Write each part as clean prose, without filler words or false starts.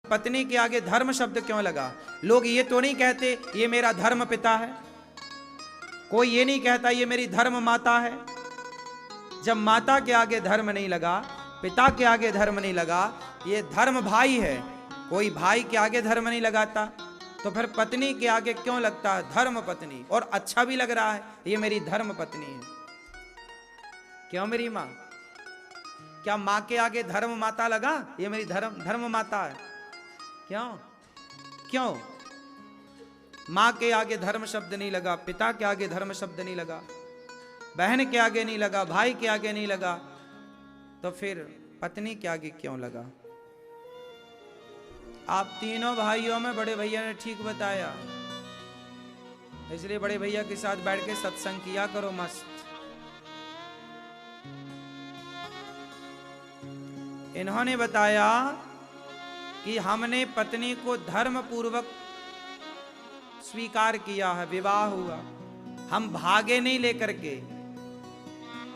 पत्नी के आगे धर्म शब्द क्यों लगा? लोग ये तो नहीं कहते ये मेरा धर्म पिता है, कोई ये नहीं कहता ये मेरी धर्म माता है। जब माता के आगे धर्म नहीं लगा, पिता के आगे धर्म नहीं लगा, ये धर्म भाई है, कोई भाई के आगे धर्म नहीं लगाता, तो फिर पत्नी के आगे क्यों लगता है धर्म पत्नी? और अच्छा भी लग रहा है, ये मेरी धर्म पत्नी है। क्यों मेरी माँ? क्या माँ के आगे धर्म माता लगा? ये मेरी धर्म माता है। क्यों क्यों? माँ के आगे धर्म शब्द नहीं लगा, पिता के आगे धर्म शब्द नहीं लगा, बहन के आगे नहीं लगा, भाई के आगे नहीं लगा, तो फिर पत्नी के आगे क्यों लगा? आप तीनों भाइयों में बड़े भैया ने ठीक बताया, इसलिए बड़े भैया के साथ बैठ के सत्संग किया करो मस्त। इन्होंने बताया कि हमने पत्नी को धर्म पूर्वक स्वीकार किया है, विवाह हुआ, हम भागे नहीं लेकर के,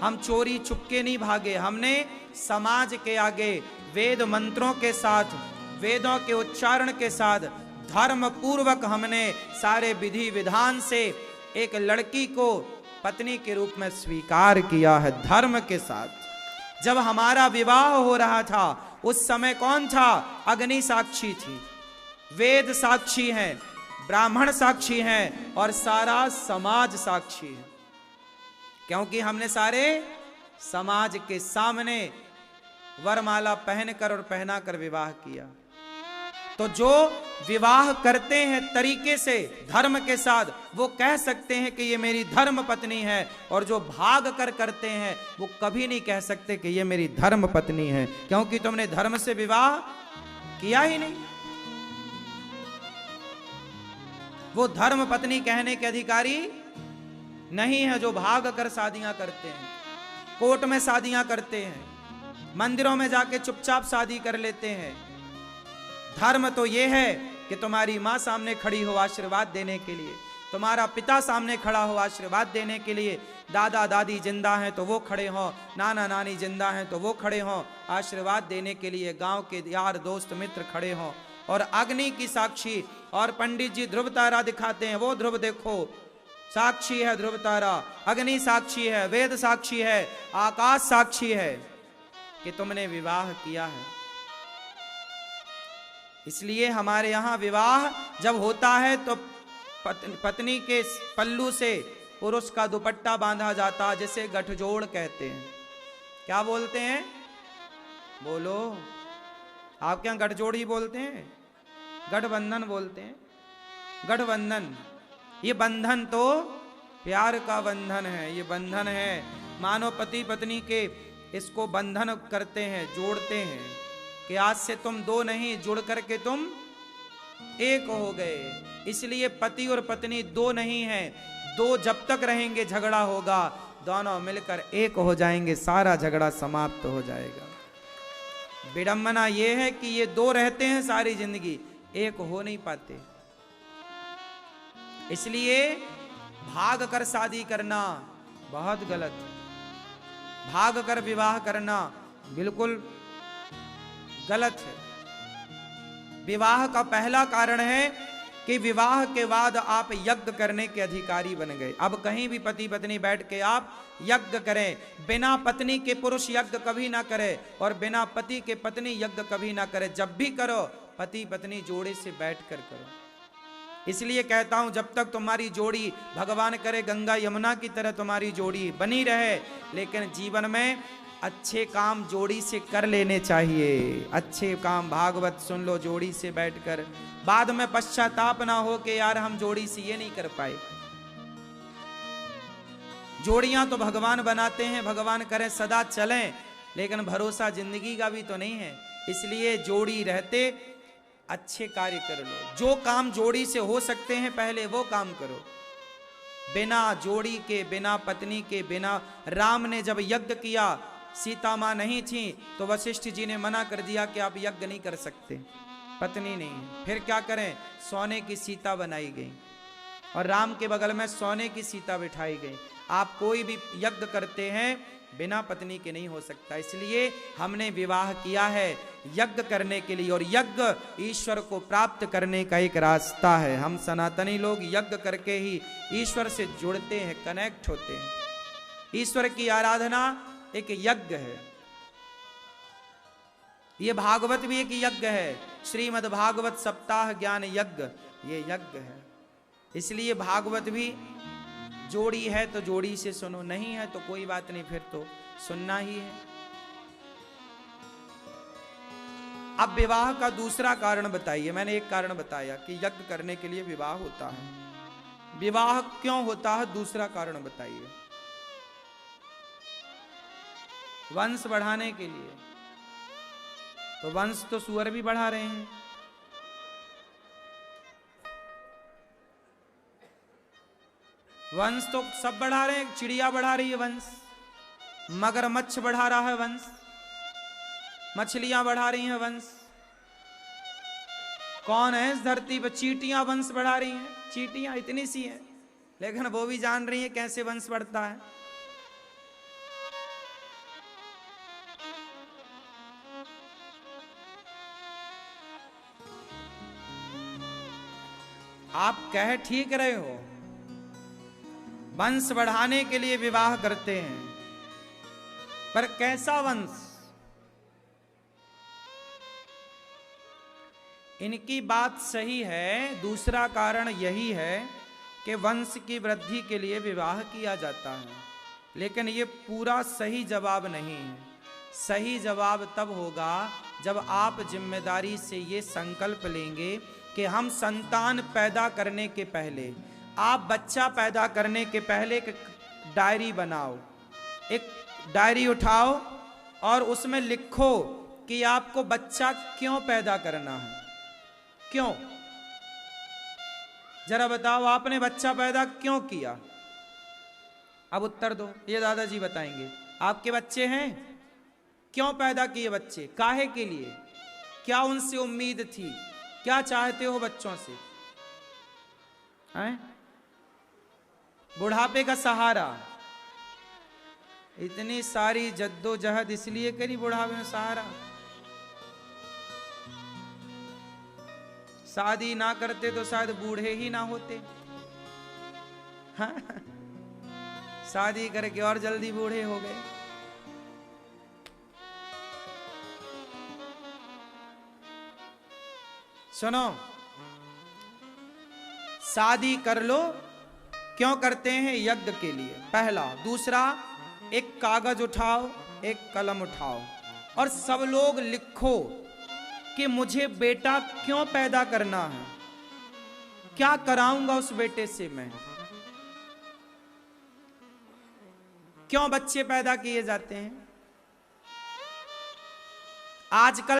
हम चोरी चुपके नहीं भागे, हमने समाज के आगे वेद मंत्रों के साथ, वेदों के उच्चारण के साथ धर्म पूर्वक हमने सारे विधि विधान से एक लड़की को पत्नी के रूप में स्वीकार किया है, धर्म के साथ। जब हमारा विवाह हो रहा था उस समय कौन था? अग्नि साक्षी थी, वेद साक्षी हैं, ब्राह्मण साक्षी हैं और सारा समाज साक्षी है, क्योंकि हमने सारे समाज के सामने वरमाला पहनकर और पहनाकर विवाह किया। तो जो विवाह करते हैं तरीके से धर्म के साथ, वो कह सकते हैं कि ये मेरी धर्म पत्नी है, और जो भाग कर करते हैं वो कभी नहीं कह सकते कि ये मेरी धर्म पत्नी है, क्योंकि तुमने धर्म से विवाह किया ही नहीं। वो धर्म पत्नी कहने के अधिकारी नहीं है जो भाग कर शादियां करते हैं, कोर्ट में शादियां करते हैं, मंदिरों में जाके चुपचाप शादी कर लेते हैं। धर्म तो ये है कि तुम्हारी माँ सामने खड़ी हो आशीर्वाद देने के लिए, तुम्हारा पिता सामने खड़ा हो आशीर्वाद देने के लिए, दादा दादी जिंदा हैं तो वो खड़े हों, नाना नानी जिंदा हैं तो वो खड़े हों आशीर्वाद देने के लिए, गांव के यार दोस्त मित्र खड़े हों। और अग्नि की साक्षी, और पंडित जी ध्रुव तारा दिखाते हैं, वो ध्रुव देखो साक्षी है, ध्रुव तारा, अग्नि साक्षी है, वेद साक्षी है, आकाश साक्षी है कि तुमने विवाह किया है। इसलिए हमारे यहाँ विवाह जब होता है तो पत्नी के पल्लू से पुरुष का दुपट्टा बांधा जाता, जिसे गठजोड़ कहते हैं। क्या बोलते हैं? बोलो, आप क्या गठजोड़ ही बोलते हैं? गठबंधन बोलते हैं। गठबंधन, ये बंधन तो प्यार का बंधन है, ये बंधन है, मानो पति पत्नी के इसको बंधन करते हैं, जोड़ते हैं कि आज से तुम दो नहीं, जुड़ करके तुम एक हो गए। इसलिए पति और पत्नी दो नहीं हैं, दो जब तक रहेंगे झगड़ा होगा, दोनों मिलकर एक हो जाएंगे, सारा झगड़ा समाप्त हो जाएगा। विडंबना यह है कि ये दो रहते हैं सारी जिंदगी, एक हो नहीं पाते। इसलिए भाग कर शादी करना बहुत गलत, भाग कर विवाह करना बिल्कुल गलत है। विवाह का पहला कारण है कि विवाह के बाद आप यज्ञ करने के अधिकारी बन गए। अब कहीं भी पति पत्नी बैठ के आप यज्ञ करें, बिना पत्नी के पुरुष यज्ञ कभी ना करे और बिना पति के पत्नी यज्ञ कभी ना करे। जब भी करो पति पत्नी जोड़े से बैठ कर करो। इसलिए कहता हूं जब तक तुम्हारी जोड़ी, भगवान करे गंगा यमुना की तरह तुम्हारी जोड़ी बनी रहे, लेकिन जीवन में अच्छे काम जोड़ी से कर लेने चाहिए। अच्छे काम भागवत सुन लो जोड़ी से बैठकर, बाद में पश्चाताप ना हो कि यार हम जोड़ी से ये नहीं कर पाए। जोड़ियां तो भगवान बनाते हैं, भगवान करे सदा चलें, लेकिन भरोसा जिंदगी का भी तो नहीं है। इसलिए जोड़ी रहते अच्छे कार्य कर लो। जो काम जोड़ी से हो सकते हैं पहले वो काम करो। बिना जोड़ी के, बिना पत्नी के, बिना, राम ने जब यज्ञ किया, सीता मां नहीं थी तो वशिष्ठ जी ने मना कर दिया कि आप यज्ञ नहीं कर सकते, पत्नी नहीं है। फिर क्या करें? सोने की सीता बनाई गई और राम के बगल में सोने की सीता बिठाई गई। आप कोई भी यज्ञ करते हैं बिना पत्नी के नहीं हो सकता। इसलिए हमने विवाह किया है यज्ञ करने के लिए, और यज्ञ ईश्वर को प्राप्त करने का एक रास्ता है। हम सनातनी लोग यज्ञ करके ही ईश्वर से जुड़ते हैं, कनेक्ट होते हैं। ईश्वर की आराधना एक यज्ञ है। ये भागवत भी एक यज्ञ है, श्रीमद् भागवत सप्ताह ज्ञान यज्ञ, ये यज्ञ है। इसलिए भागवत भी जोड़ी है तो जोड़ी से सुनो, नहीं है तो कोई बात नहीं, फिर तो सुनना ही है। अब विवाह का दूसरा कारण बताइए। मैंने एक कारण बताया कि यज्ञ करने के लिए विवाह होता है। विवाह क्यों होता है, दूसरा कारण बताइए। वंश बढ़ाने के लिए। तो वंश तो सुअर भी बढ़ा रहे हैं। वंश तो सब बढ़ा रहे हैं, चिड़िया बढ़ा रही है वंश, मगरमच्छ बढ़ा रहा है वंश, मछलियां बढ़ा रही हैं वंश। कौन है इस धरती पर? चींटियां वंश बढ़ा रही हैं। चींटियां इतनी सी हैं, लेकिन वो भी जान रही है कैसे वंश बढ़ता है। आप कह ठीक रहे हो, वंश बढ़ाने के लिए विवाह करते हैं, पर कैसा वंश? इनकी बात सही है। दूसरा कारण यही है कि वंश की वृद्धि के लिए विवाह किया जाता है, लेकिन ये पूरा सही जवाब नहीं है। सही जवाब तब होगा जब आप जिम्मेदारी से ये संकल्प लेंगे कि हम संतान पैदा करने के पहले, आप बच्चा पैदा करने के पहले एक डायरी बनाओ, एक डायरी उठाओ और उसमें लिखो कि आपको बच्चा क्यों पैदा करना है। क्यों? जरा बताओ, आपने बच्चा पैदा क्यों किया? अब उत्तर दो, ये दादाजी बताएंगे। आपके बच्चे हैं, क्यों पैदा किए बच्चे? काहे के लिए? क्या उनसे उम्मीद थी? क्या चाहते हो बच्चों से? हैं? बुढ़ापे का सहारा। इतनी सारी जद्दोजहद इसलिए करी बुढ़ापे में सहारा। शादी ना करते तो शायद बूढ़े ही ना होते। हाँ? शादी करके और जल्दी बूढ़े हो गए। सुनो, शादी कर लो, क्यों करते हैं? यज्ञ के लिए, पहला। दूसरा, एक कागज उठाओ, एक कलम उठाओ और सब लोग लिखो कि मुझे बेटा क्यों पैदा करना है, क्या कराऊंगा उस बेटे से मैं। क्यों बच्चे पैदा किए जाते हैं? आजकल